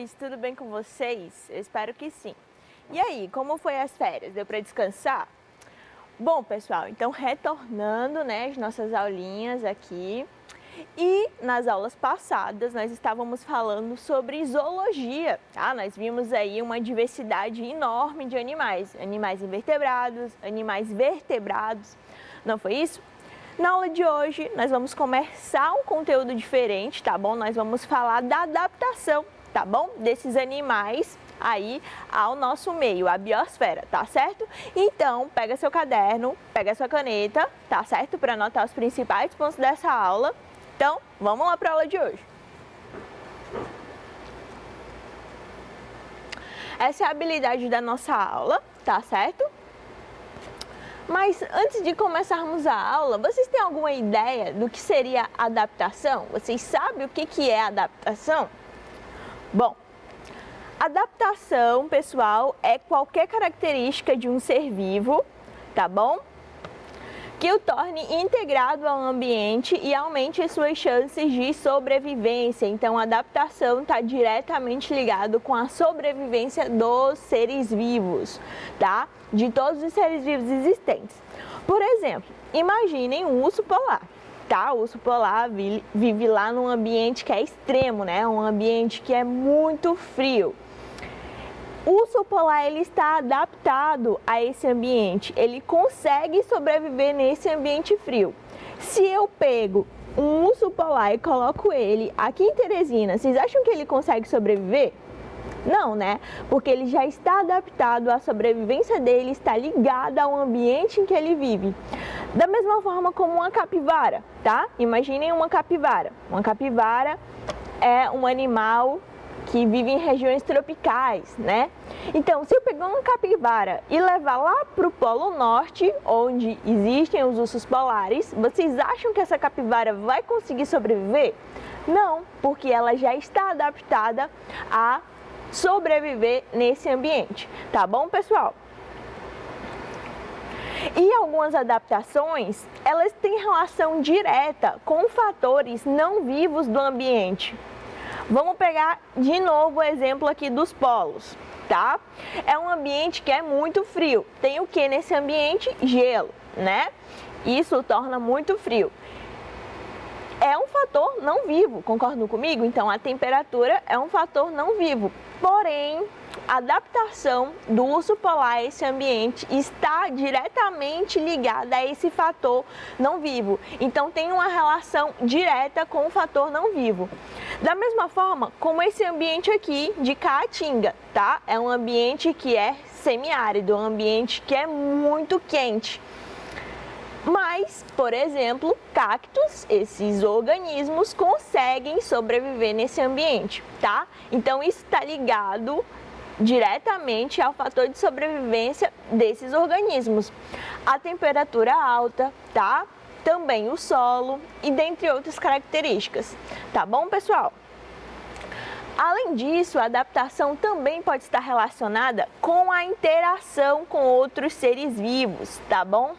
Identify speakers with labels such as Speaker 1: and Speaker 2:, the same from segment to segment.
Speaker 1: noite, tudo bem com vocês? Eu espero que sim. E aí, como foi as férias? Deu para descansar? Bom, pessoal, então retornando, né, as nossas aulinhas aqui. E nas aulas passadas nós estávamos falando sobre zoologia, tá? Nós vimos aí uma diversidade enorme de animais, animais invertebrados, animais vertebrados, não foi isso? Na aula de hoje nós vamos começar um conteúdo diferente, tá bom? Nós vamos falar da adaptação, tá bom? Desses animais aí ao nosso meio, a biosfera, tá certo? Então, pega seu caderno, pega sua caneta, tá certo? Para anotar os principais pontos dessa aula. Então, vamos lá para a aula de hoje. Essa é a habilidade da nossa aula, tá certo? Mas antes de começarmos a aula, vocês têm alguma ideia do que seria adaptação? Vocês sabem o que é adaptação? Bom, adaptação, pessoal, é qualquer característica de um ser vivo, tá bom? Que o torne integrado ao ambiente e aumente suas chances de sobrevivência. Então, a adaptação está diretamente ligado com a sobrevivência dos seres vivos, tá? De todos os seres vivos existentes. Por exemplo, imaginem um urso polar, tá? O urso polar vive lá num ambiente que é extremo, né? Um ambiente que é muito frio. O urso polar ele está adaptado a esse ambiente, ele consegue sobreviver nesse ambiente frio. Se eu pego um urso polar e coloco ele aqui em Teresina, vocês acham que ele consegue sobreviver? Não, né? Porque ele já está adaptado, a sobrevivência dele está ligada ao ambiente em que ele vive. Da mesma forma como uma capivara, tá? Imaginem uma capivara. Uma capivara é um animal que vive em regiões tropicais, né? Então, se eu pegar uma capivara e levar lá para o Polo Norte, onde existem os ursos polares, vocês acham que essa capivara vai conseguir sobreviver? Não, porque ela já está adaptada a sobreviver nesse ambiente, tá bom, pessoal? E algumas adaptações, elas têm relação direta com fatores não vivos do ambiente. Vamos pegar de novo o exemplo aqui dos polos, tá? É um ambiente que é muito frio. Tem o que nesse ambiente? Gelo, né? Isso torna muito frio. É um fator não vivo, concordam comigo? Então, a temperatura é um fator não vivo. Porém, a adaptação do urso polar a esse ambiente está diretamente ligada a esse fator não vivo. Então, tem uma relação direta com o fator não vivo. Da mesma forma, como esse ambiente aqui de Caatinga, tá? É um ambiente que é semiárido, um ambiente que é muito quente. Mas, por exemplo, cactos, esses organismos conseguem sobreviver nesse ambiente, tá? Então, isso está ligado diretamente ao fator de sobrevivência desses organismos. A temperatura alta, tá? Também o solo e dentre outras características, tá bom, pessoal? Além disso, a adaptação também pode estar relacionada com a interação com outros seres vivos, tá bom?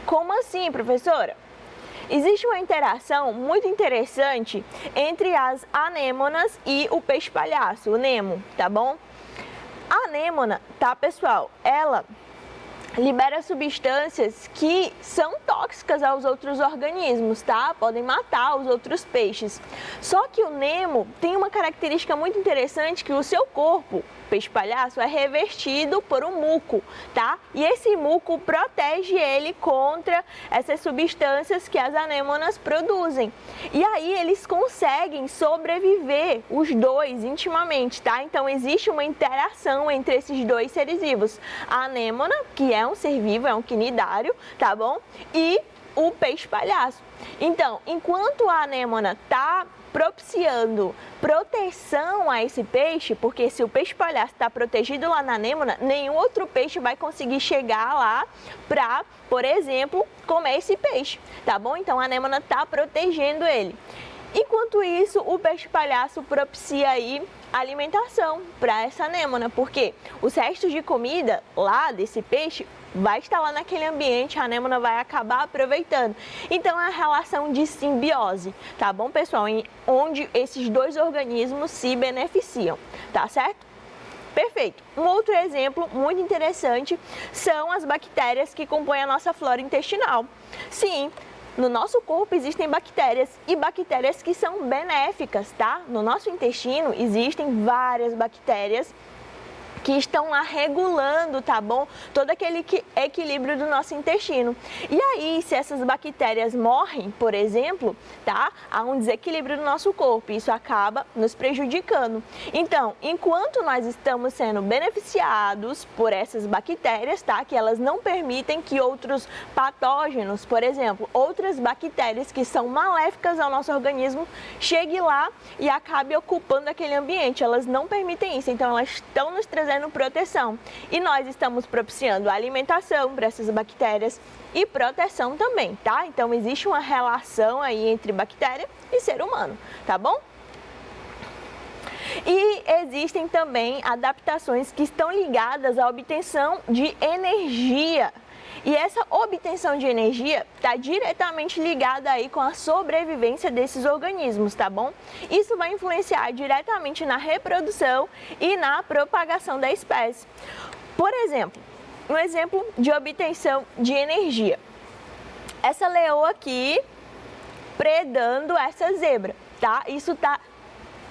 Speaker 1: Como assim, professora? Existe uma interação muito interessante entre as anêmonas e o peixe-palhaço, o Nemo, tá bom? A anêmona, tá, pessoal? Ela libera substâncias que são tóxicas aos outros organismos, tá? Podem matar os outros peixes. Só que o Nemo tem uma característica muito interessante que o seu corpo, peixe-palhaço, é revestido por um muco, tá? E esse muco protege ele contra essas substâncias que as anêmonas produzem. E aí eles conseguem sobreviver, os dois, intimamente, tá? Então existe uma interação entre esses dois seres vivos. A anêmona, que é um ser vivo, é um quinidário, tá bom? E o peixe-palhaço. Então, enquanto a anêmona tá propiciando proteção a esse peixe, porque se o peixe-palhaço está protegido lá na anêmona, nenhum outro peixe vai conseguir chegar lá para, por exemplo, comer esse peixe, tá bom? Então a anêmona está protegendo ele. Enquanto isso, o peixe-palhaço propicia aí alimentação para essa anêmona, porque os restos de comida lá desse peixe vai estar lá naquele ambiente, a anêmona vai acabar aproveitando. Então, é a relação de simbiose, tá bom, pessoal? Onde esses dois organismos se beneficiam, tá certo? Perfeito. Um outro exemplo muito interessante são as bactérias que compõem a nossa flora intestinal. Sim, no nosso corpo existem bactérias e bactérias que são benéficas, tá? No nosso intestino existem várias bactérias que estão lá regulando, tá bom? Todo aquele equilíbrio do nosso intestino. E aí, se essas bactérias morrem, por exemplo, tá? Há um desequilíbrio no nosso corpo e isso acaba nos prejudicando. Então, enquanto nós estamos sendo beneficiados por essas bactérias, tá? Que elas não permitem que outros patógenos, por exemplo, outras bactérias que são maléficas ao nosso organismo, cheguem lá e acabe ocupando aquele ambiente. Elas não permitem isso, então elas estão nos trazendo proteção. E nós estamos propiciando alimentação para essas bactérias e proteção também, tá? Então, existe uma relação aí entre bactéria e ser humano, tá bom? E existem também adaptações que estão ligadas à obtenção de energia. E essa obtenção de energia está diretamente ligada aí com a sobrevivência desses organismos, tá bom? Isso vai influenciar diretamente na reprodução e na propagação da espécie. Por exemplo, um exemplo de obtenção de energia. Essa leoa aqui predando essa zebra, tá? Isso está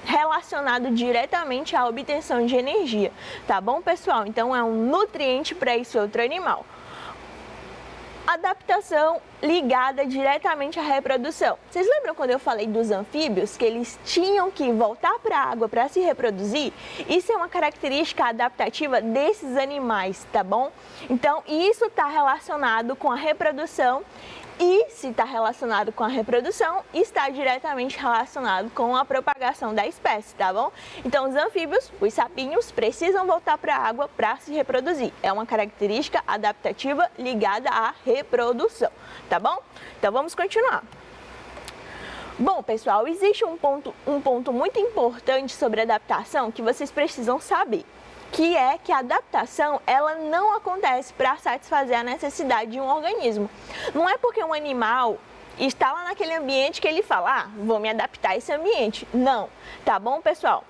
Speaker 1: relacionado diretamente à obtenção de energia, tá bom, pessoal? Então, é um nutriente para esse outro animal. Adaptação ligada diretamente à reprodução. Vocês lembram quando eu falei dos anfíbios, que eles tinham que voltar para a água para se reproduzir? Isso é uma característica adaptativa desses animais, tá bom? Então, isso está relacionado com a reprodução. E se está relacionado com a reprodução, está diretamente relacionado com a propagação da espécie, tá bom? Então, os anfíbios, os sapinhos, precisam voltar para a água para se reproduzir. É uma característica adaptativa ligada à reprodução, tá bom? Então, vamos continuar. Bom, pessoal, existe um ponto muito importante sobre adaptação que vocês precisam saber, que é que a adaptação ela não acontece para satisfazer a necessidade de um organismo. Não é porque um animal está lá naquele ambiente que ele fala, vou me adaptar a esse ambiente. Não, tá bom, pessoal?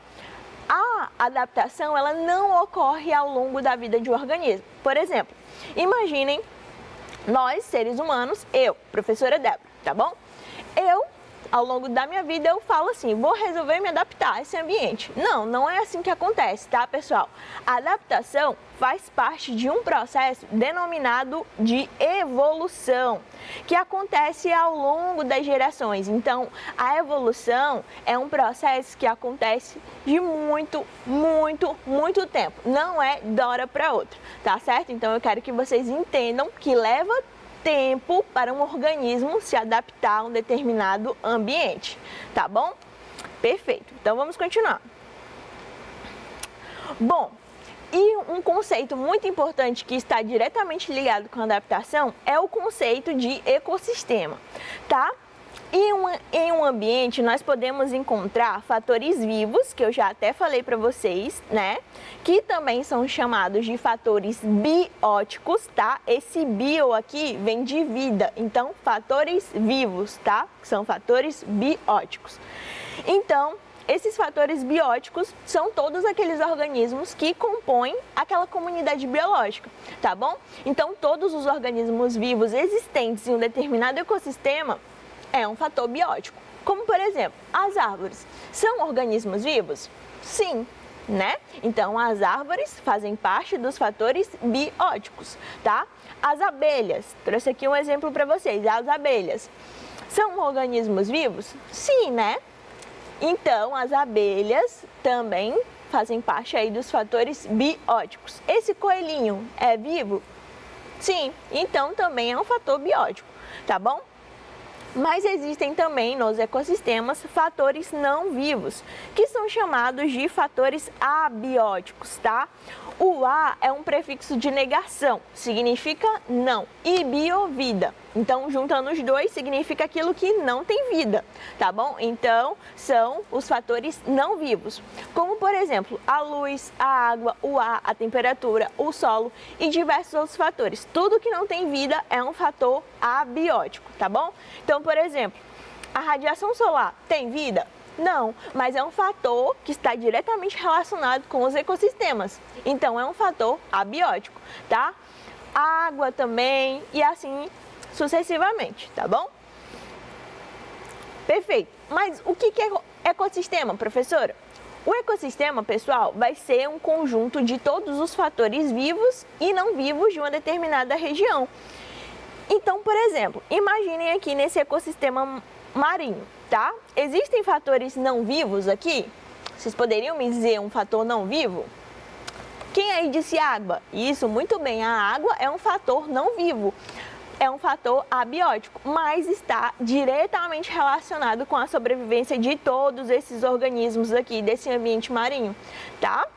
Speaker 1: A adaptação ela não ocorre ao longo da vida de um organismo. Por exemplo, imaginem nós, seres humanos, eu, professora Débora, tá bom? Ao longo da minha vida, eu falo assim, vou resolver me adaptar a esse ambiente. Não, não é assim que acontece, tá, pessoal? A adaptação faz parte de um processo denominado de evolução, que acontece ao longo das gerações. Então, a evolução é um processo que acontece de muito tempo. Não é da hora para outra, tá certo? Então, eu quero que vocês entendam que leva tempo para um organismo se adaptar a um determinado ambiente, tá bom? Perfeito, então vamos continuar. Bom, e um conceito muito importante que está diretamente ligado com a adaptação é o conceito de ecossistema, tá? Em um ambiente, nós podemos encontrar fatores vivos, que eu já até falei para vocês, né? Que também são chamados de fatores bióticos, tá? Esse bio aqui vem de vida, então fatores vivos, tá? São fatores bióticos. Então, esses fatores bióticos são todos aqueles organismos que compõem aquela comunidade biológica, tá bom? Então, todos os organismos vivos existentes em um determinado ecossistema é um fator biótico. Como, por exemplo, as árvores. São organismos vivos? Sim, né? Então, as árvores fazem parte dos fatores bióticos, tá? As abelhas. Trouxe aqui um exemplo para vocês. As abelhas. São organismos vivos? Sim, né? Então, as abelhas também fazem parte aí dos fatores bióticos. Esse coelhinho é vivo? Sim, então também é um fator biótico, tá bom? Mas existem também nos ecossistemas fatores não vivos, que são chamados de fatores abióticos, tá? O A é um prefixo de negação, significa não, e bio, vida. Então, juntando os dois, significa aquilo que não tem vida, tá bom? Então, são os fatores não vivos, como, por exemplo, a luz, a água, o ar, a temperatura, o solo e diversos outros fatores. Tudo que não tem vida é um fator abiótico, tá bom? Então, por exemplo, a radiação solar tem vida? Não, mas é um fator que está diretamente relacionado com os ecossistemas. Então, é um fator abiótico, tá? A água também e assim sucessivamente, tá bom? Perfeito. Mas o que é ecossistema, professora? O ecossistema, pessoal, vai ser um conjunto de todos os fatores vivos e não vivos de uma determinada região. Então, por exemplo, imaginem aqui nesse ecossistema marinho, tá? Existem fatores não vivos aqui? Vocês poderiam me dizer um fator não vivo? Quem aí disse água? Isso, muito bem, a água é um fator não vivo. É um fator abiótico, mas está diretamente relacionado com a sobrevivência de todos esses organismos aqui desse ambiente marinho, tá?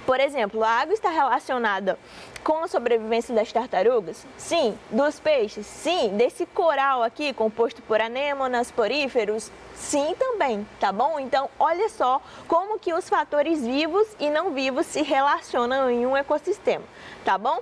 Speaker 1: Por exemplo, a água está relacionada com a sobrevivência das tartarugas? Sim. Dos peixes? Sim. Desse coral aqui, composto por anêmonas, poríferos? Sim também, tá bom? Então, olha só como que os fatores vivos e não vivos se relacionam em um ecossistema, tá bom?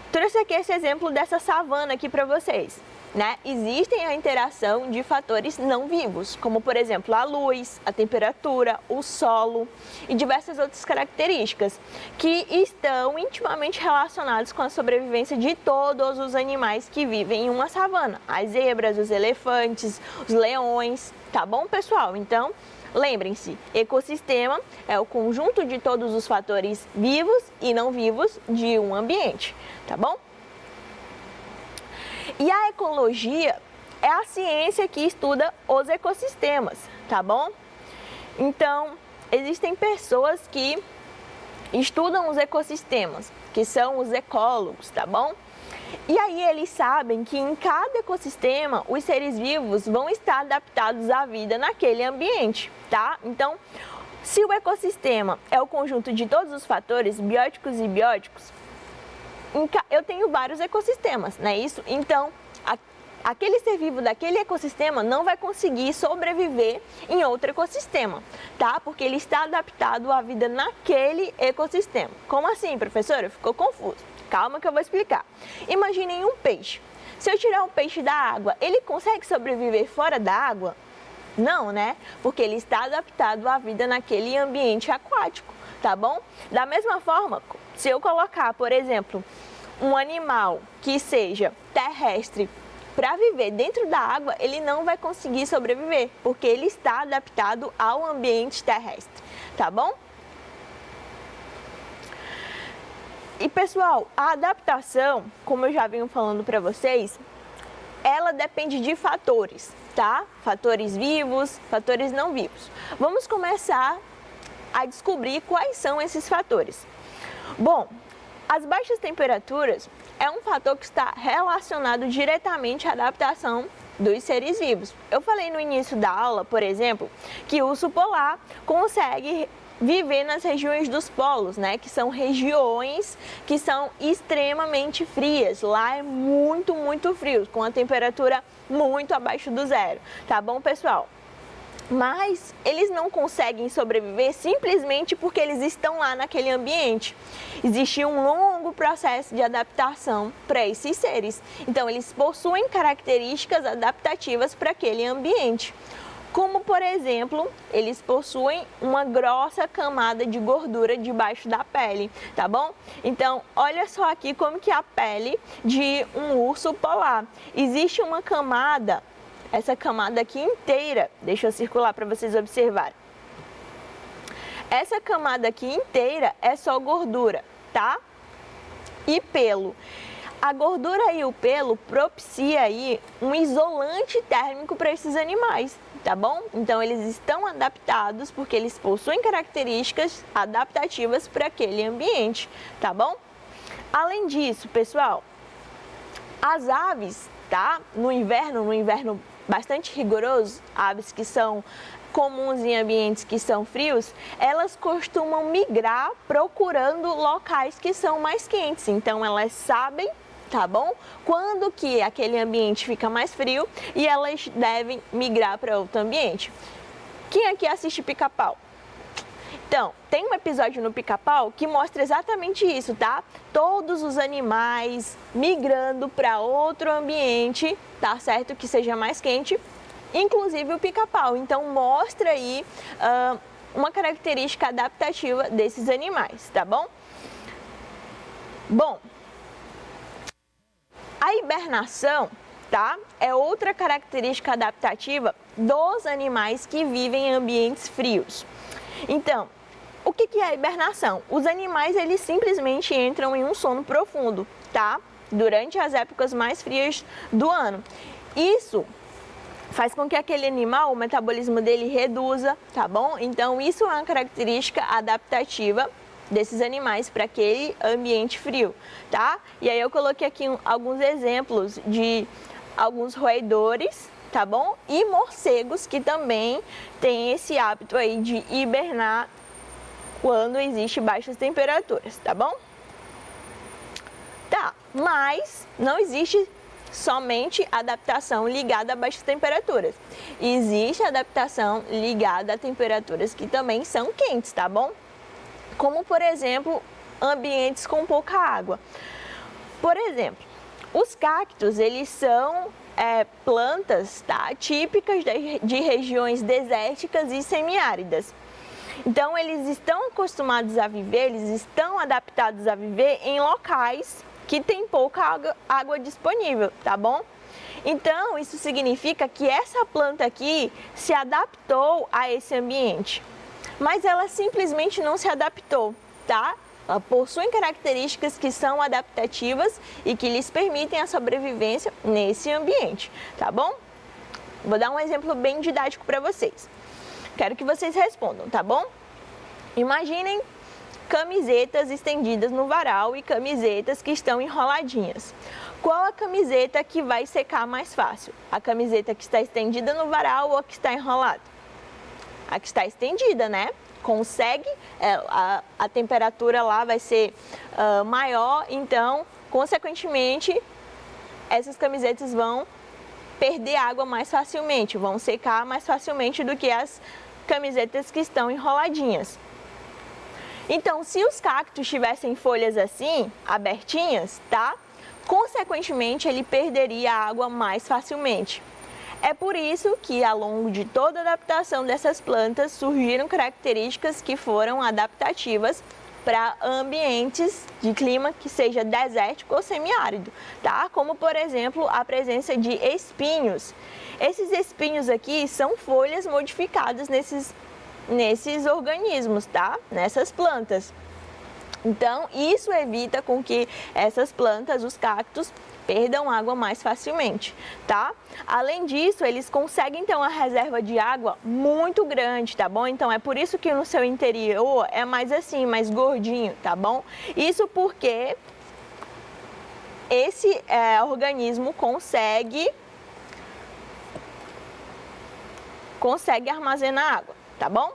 Speaker 1: Trouxe aqui esse exemplo dessa savana aqui para vocês, né? Existem a interação de fatores não vivos, como por exemplo a luz, a temperatura, o solo e diversas outras características que estão intimamente relacionados com a sobrevivência de todos os animais que vivem em uma savana. As zebras, os elefantes, os leões, tá bom, pessoal? Então, lembrem-se, ecossistema é o conjunto de todos os fatores vivos e não vivos de um ambiente, tá bom? E a ecologia é a ciência que estuda os ecossistemas, tá bom? Então, existem pessoas que estudam os ecossistemas, que são os ecólogos, tá bom? E aí eles sabem que em cada ecossistema os seres vivos vão estar adaptados à vida naquele ambiente, tá? Então, se o ecossistema é o conjunto de todos os fatores bióticos e bióticos, eu tenho vários ecossistemas, não é isso? Então, aquele ser vivo daquele ecossistema não vai conseguir sobreviver em outro ecossistema, tá? Porque ele está adaptado à vida naquele ecossistema. Como assim, professora? Ficou confuso. Calma que eu vou explicar. Imaginem um peixe. Se eu tirar um peixe da água, ele consegue sobreviver fora da água? Não, né? Porque ele está adaptado à vida naquele ambiente aquático, tá bom? Da mesma forma, se eu colocar, por exemplo, um animal que seja terrestre para viver dentro da água, ele não vai conseguir sobreviver, porque ele está adaptado ao ambiente terrestre, tá bom? E pessoal, a adaptação, como eu já venho falando para vocês, ela depende de fatores, tá? Fatores vivos, fatores não vivos. Vamos começar a descobrir quais são esses fatores. Bom, as baixas temperaturas é um fator que está relacionado diretamente à adaptação dos seres vivos. Eu falei no início da aula, por exemplo, que o urso polar consegue viver nas regiões dos polos, né? Que são regiões que são extremamente frias. Lá é muito, muito frio, com a temperatura muito abaixo do zero. Tá bom, pessoal? Mas eles não conseguem sobreviver simplesmente porque eles estão lá naquele ambiente. Existe um longo processo de adaptação para esses seres. Então, eles possuem características adaptativas para aquele ambiente. Como, por exemplo, eles possuem uma grossa camada de gordura debaixo da pele, tá bom? Então, olha só aqui como que é a pele de um urso polar. Existe uma camada, essa camada aqui inteira, deixa eu circular para vocês observarem. Essa camada aqui inteira é só gordura, tá? E pelo. A gordura e o pelo propicia aí um isolante térmico para esses animais, tá bom? Então, eles estão adaptados porque eles possuem características adaptativas para aquele ambiente, tá bom? Além disso, pessoal, as aves, tá? No inverno bastante rigoroso, aves que são comuns em ambientes que são frios, elas costumam migrar procurando locais que são mais quentes. Então, elas sabem tá bom? Quando que aquele ambiente fica mais frio e elas devem migrar para outro ambiente. Quem aqui assiste Pica-Pau? Então, tem um episódio no Pica-Pau que mostra exatamente isso, tá? Todos os animais migrando para outro ambiente, tá certo? Que seja mais quente, inclusive o Pica-Pau. Então, mostra aí uma característica adaptativa desses animais, tá bom? Bom, a hibernação, tá? É outra característica adaptativa dos animais que vivem em ambientes frios. Então, o que é a hibernação? Os animais, eles simplesmente entram em um sono profundo, tá? Durante as épocas mais frias do ano. Isso faz com que aquele animal, o metabolismo dele reduza, tá bom? Então, isso é uma característica adaptativa desses animais para aquele ambiente frio, tá? E aí eu coloquei aqui alguns exemplos de alguns roedores, tá bom? E morcegos que também têm esse hábito aí de hibernar quando existe baixas temperaturas, tá bom? Tá, mas não existe somente adaptação ligada a baixas temperaturas. Existe adaptação ligada a temperaturas que também são quentes, tá bom? Como, por exemplo, ambientes com pouca água. Por exemplo, os cactos, eles são plantas, tá, típicas de regiões desérticas e semiáridas. Então, eles estão acostumados a viver, eles estão adaptados a viver em locais que tem pouca água disponível, tá bom? Então, isso significa que essa planta aqui se adaptou a esse ambiente, mas ela simplesmente não se adaptou, tá? Ela possui características que são adaptativas e que lhes permitem a sobrevivência nesse ambiente, tá bom? Vou dar um exemplo bem didático para vocês. Quero que vocês respondam, tá bom? Imaginem camisetas estendidas no varal e camisetas que estão enroladinhas. Qual a camiseta que vai secar mais fácil? A camiseta que está estendida no varal ou a que está enrolada? A que está estendida, né? Consegue, a temperatura lá vai ser maior, então, consequentemente, essas camisetas vão perder água mais facilmente, vão secar mais facilmente do que as camisetas que estão enroladinhas. Então, se os cactos tivessem folhas assim, abertinhas, tá? Consequentemente, ele perderia água mais facilmente. É por isso que, ao longo de toda a adaptação dessas plantas, surgiram características que foram adaptativas para ambientes de clima que seja desértico ou semiárido, tá? Como, por exemplo, a presença de espinhos. Esses espinhos aqui são folhas modificadas nesses organismos, tá? Nessas plantas. Então, isso evita com que essas plantas, os cactos, perdam água mais facilmente, tá? Além disso, eles conseguem ter uma reserva de água muito grande, tá bom? Então, é por isso que no seu interior é mais assim, mais gordinho, tá bom? Isso porque esse organismo consegue armazenar água, tá bom?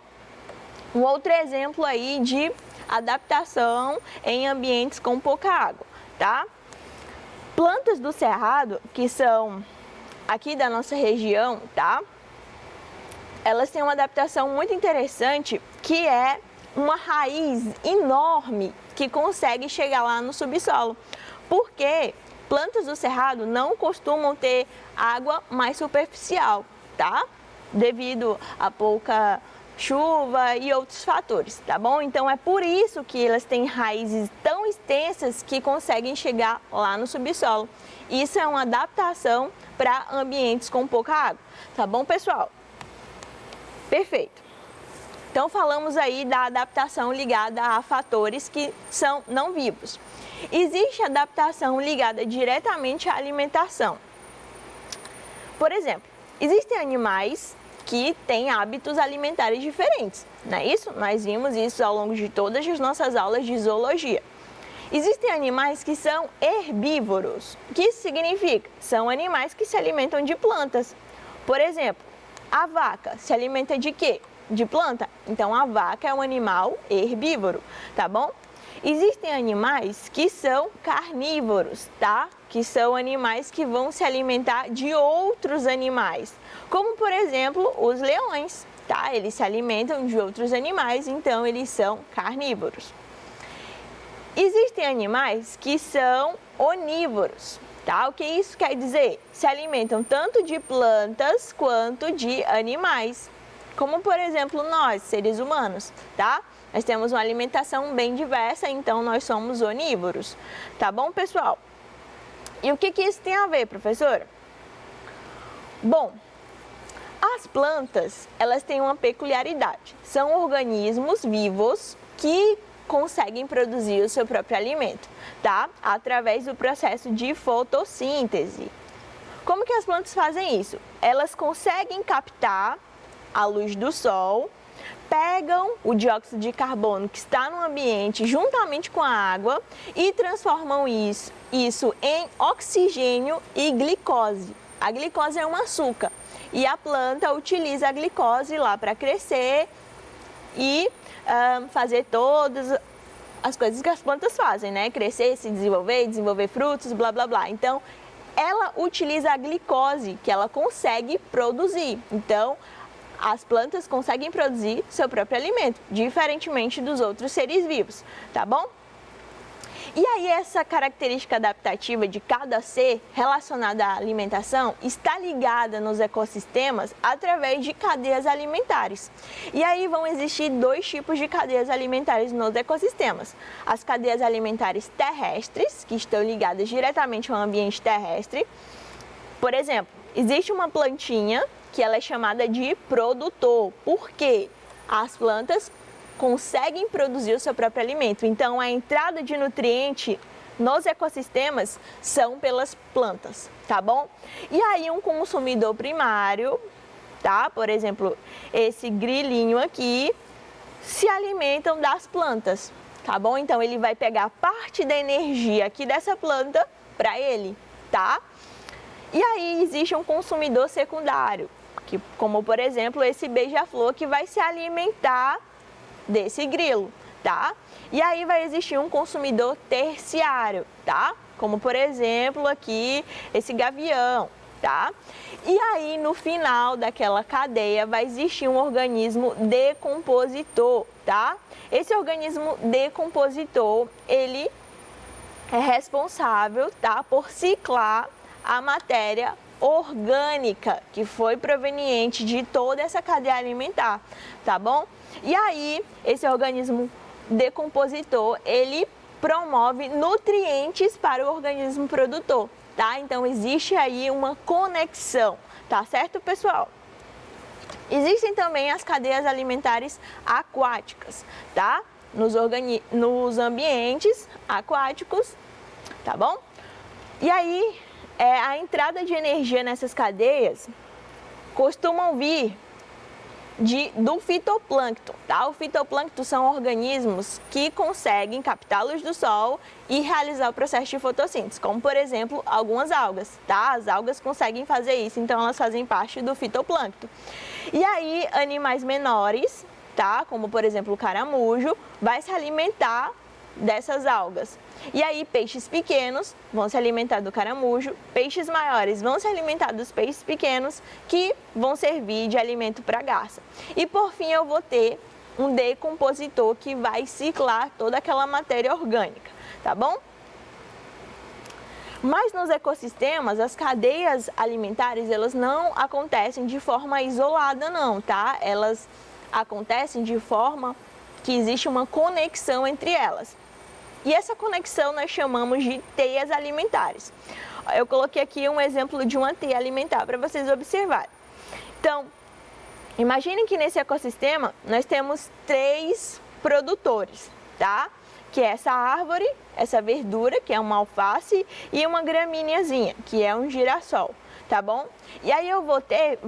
Speaker 1: Um outro exemplo aí de adaptação em ambientes com pouca água, tá? Plantas do cerrado, que são aqui da nossa região, tá? Elas têm uma adaptação muito interessante, que é uma raiz enorme que consegue chegar lá no subsolo. Porque plantas do cerrado não costumam ter água mais superficial, tá? Devido a pouca chuva e outros fatores, tá bom? Então é por isso que elas têm raízes tão extensas que conseguem chegar lá no subsolo. Isso é uma adaptação para ambientes com pouca água, tá bom, pessoal? Perfeito. Então falamos aí da adaptação ligada a fatores que são não vivos. Existe adaptação ligada diretamente à alimentação. Por exemplo, existem animais que têm hábitos alimentares diferentes, não é isso? Nós vimos isso ao longo de todas as nossas aulas de zoologia. Existem animais que são herbívoros. O que isso significa? São animais que se alimentam de plantas. Por exemplo, a vaca se alimenta de quê? De planta. Então, a vaca é um animal herbívoro, tá bom? Existem animais que são carnívoros, tá? Que são animais que vão se alimentar de outros animais, como por exemplo os leões, tá? Eles se alimentam de outros animais, então eles são carnívoros. Existem animais que são onívoros, tá? O que isso quer dizer? Se alimentam tanto de plantas quanto de animais, como por exemplo nós, seres humanos, tá? Nós temos uma alimentação bem diversa, então nós somos onívoros, tá bom, pessoal? E o que isso tem a ver, professora? Bom, as plantas, elas têm uma peculiaridade. São organismos vivos que conseguem produzir o seu próprio alimento, tá? Através do processo de fotossíntese. Como que as plantas fazem isso? Elas conseguem captar a luz do sol, pegam o dióxido de carbono que está no ambiente juntamente com a água e transformam isso em oxigênio e glicose. A glicose é um açúcar e a planta utiliza a glicose lá para crescer e fazer todas as coisas que as plantas fazem, né? Crescer, se desenvolver, desenvolver frutos, blá blá blá. Então, ela utiliza a glicose que ela consegue produzir. Então, as plantas conseguem produzir seu próprio alimento, diferentemente dos outros seres vivos, tá bom? E aí essa característica adaptativa de cada ser relacionada à alimentação está ligada nos ecossistemas através de cadeias alimentares. E aí vão existir dois tipos de cadeias alimentares nos ecossistemas. As cadeias alimentares terrestres, que estão ligadas diretamente ao ambiente terrestre. Por exemplo, existe uma plantinha que ela é chamada de produtor. Por quê? As plantas conseguem produzir o seu próprio alimento. Então, a entrada de nutriente nos ecossistemas são pelas plantas, tá bom? E aí, um consumidor primário, tá? Por exemplo, esse grilinho aqui, se alimentam das plantas, tá bom? Então, ele vai pegar parte da energia aqui dessa planta para ele, tá? E aí, existe um consumidor secundário, que, como por exemplo, esse beija-flor que vai se alimentar desse grilo, tá? E aí vai existir um consumidor terciário, tá? Como por exemplo aqui esse gavião, tá? E aí no final daquela cadeia vai existir um organismo decompositor, tá? Esse organismo decompositor, ele é responsável, tá, por ciclar a matéria orgânica que foi proveniente de toda essa cadeia alimentar, tá bom? E aí, esse organismo decompositor, ele promove nutrientes para o organismo produtor, tá? Então, existe aí uma conexão, tá certo, pessoal? Existem também as cadeias alimentares aquáticas, tá? Nos ambientes aquáticos, tá bom? E aí, a entrada de energia nessas cadeias costumam vir do fitoplâncton, tá? O fitoplâncton são organismos que conseguem captar a luz do sol e realizar o processo de fotossíntese, como por exemplo algumas algas, tá? As algas conseguem fazer isso, então elas fazem parte do fitoplâncton. E aí animais menores, tá? Como por exemplo o caramujo, vai se alimentar dessas algas. E aí peixes pequenos vão se alimentar do caramujo, peixes maiores vão se alimentar dos peixes pequenos, que vão servir de alimento para a garça. E por fim eu vou ter um decompositor que vai ciclar toda aquela matéria orgânica, tá bom? Mas nos ecossistemas, as cadeias alimentares, elas não acontecem de forma isolada não, tá? Elas acontecem de forma que existe uma conexão entre elas. E essa conexão nós chamamos de teias alimentares. Eu coloquei aqui um exemplo de uma teia alimentar para vocês observarem. Então, imaginem que nesse ecossistema nós temos 3 produtores, tá? Que é essa árvore, essa verdura, que é uma alface, e uma gramíneazinha, que é um girassol, tá bom? E aí eu vou ter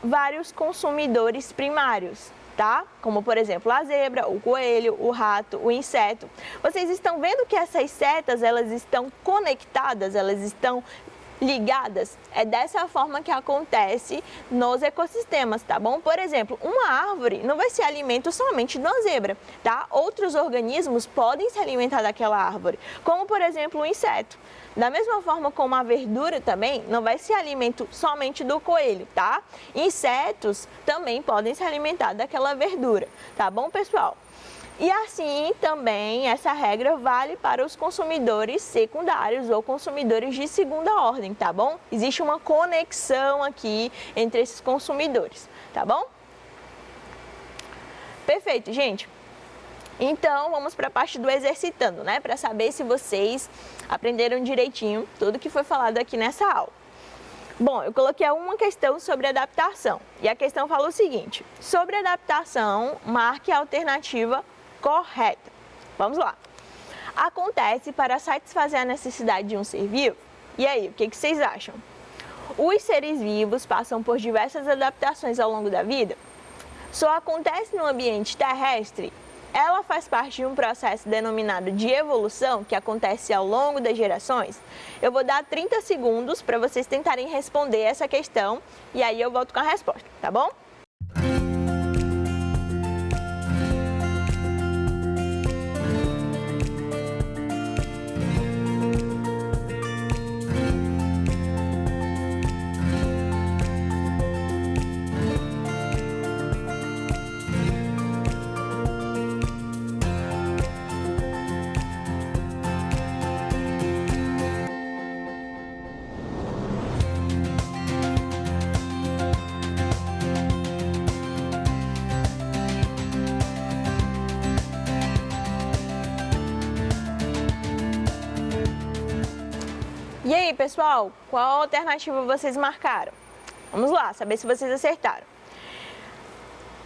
Speaker 1: vários consumidores primários, tá? Como por exemplo a zebra, o coelho, o rato, o inseto. Vocês estão vendo que essas setas, elas estão conectadas, elas estão ligadas, é dessa forma que acontece nos ecossistemas, tá bom? Por exemplo, uma árvore não vai ser alimento somente de uma zebra, tá? Outros organismos podem se alimentar daquela árvore, como por exemplo o inseto. Da mesma forma como a verdura também não vai ser alimento somente do coelho, tá? Insetos também podem se alimentar daquela verdura, tá bom, pessoal? E assim também essa regra vale para os consumidores secundários ou consumidores de segunda ordem, tá bom? Existe uma conexão aqui entre esses consumidores, tá bom? Perfeito, gente. Então, vamos para a parte do exercitando, né? Para saber se vocês aprenderam direitinho tudo que foi falado aqui nessa aula. Bom, eu coloquei uma questão sobre adaptação. E a questão fala o seguinte: sobre adaptação, marque a alternativa correta. Vamos lá. Acontece para satisfazer a necessidade de um ser vivo? E aí, o que vocês acham? Os seres vivos passam por diversas adaptações ao longo da vida? Só acontece no ambiente terrestre? Ela faz parte de um processo denominado de evolução, que acontece ao longo das gerações? Eu vou dar 30 segundos para vocês tentarem responder essa questão e aí eu volto com a resposta, tá bom? E aí, pessoal, qual alternativa vocês marcaram? Vamos lá, saber se vocês acertaram.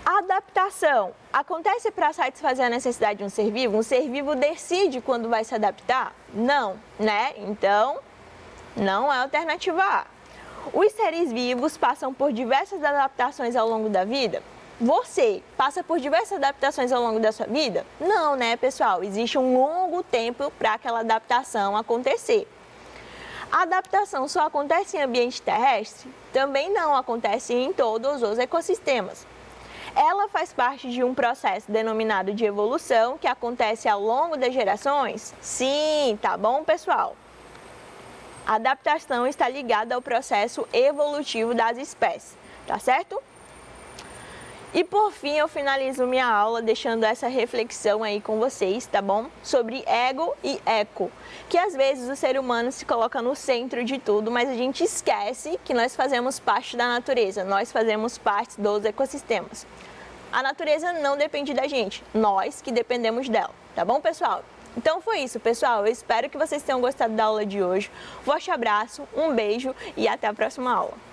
Speaker 1: Adaptação acontece para satisfazer a necessidade de um ser vivo? Um ser vivo decide quando vai se adaptar? Não, né? Então, não é a alternativa A. Os seres vivos passam por diversas adaptações ao longo da vida? Você passa por diversas adaptações ao longo da sua vida? Não, né, pessoal? Existe um longo tempo para aquela adaptação acontecer. A adaptação só acontece em ambiente terrestre? Também não acontece em todos os ecossistemas. Ela faz parte de um processo denominado de evolução que acontece ao longo das gerações? Sim, tá bom, pessoal? A adaptação está ligada ao processo evolutivo das espécies, tá certo? E por fim, eu finalizo minha aula deixando essa reflexão aí com vocês, tá bom? Sobre ego e eco, que às vezes o ser humano se coloca no centro de tudo, mas a gente esquece que nós fazemos parte da natureza, nós fazemos parte dos ecossistemas. A natureza não depende da gente, nós que dependemos dela, tá bom, pessoal? Então foi isso, pessoal. Eu espero que vocês tenham gostado da aula de hoje. Forte abraço, um beijo e até a próxima aula.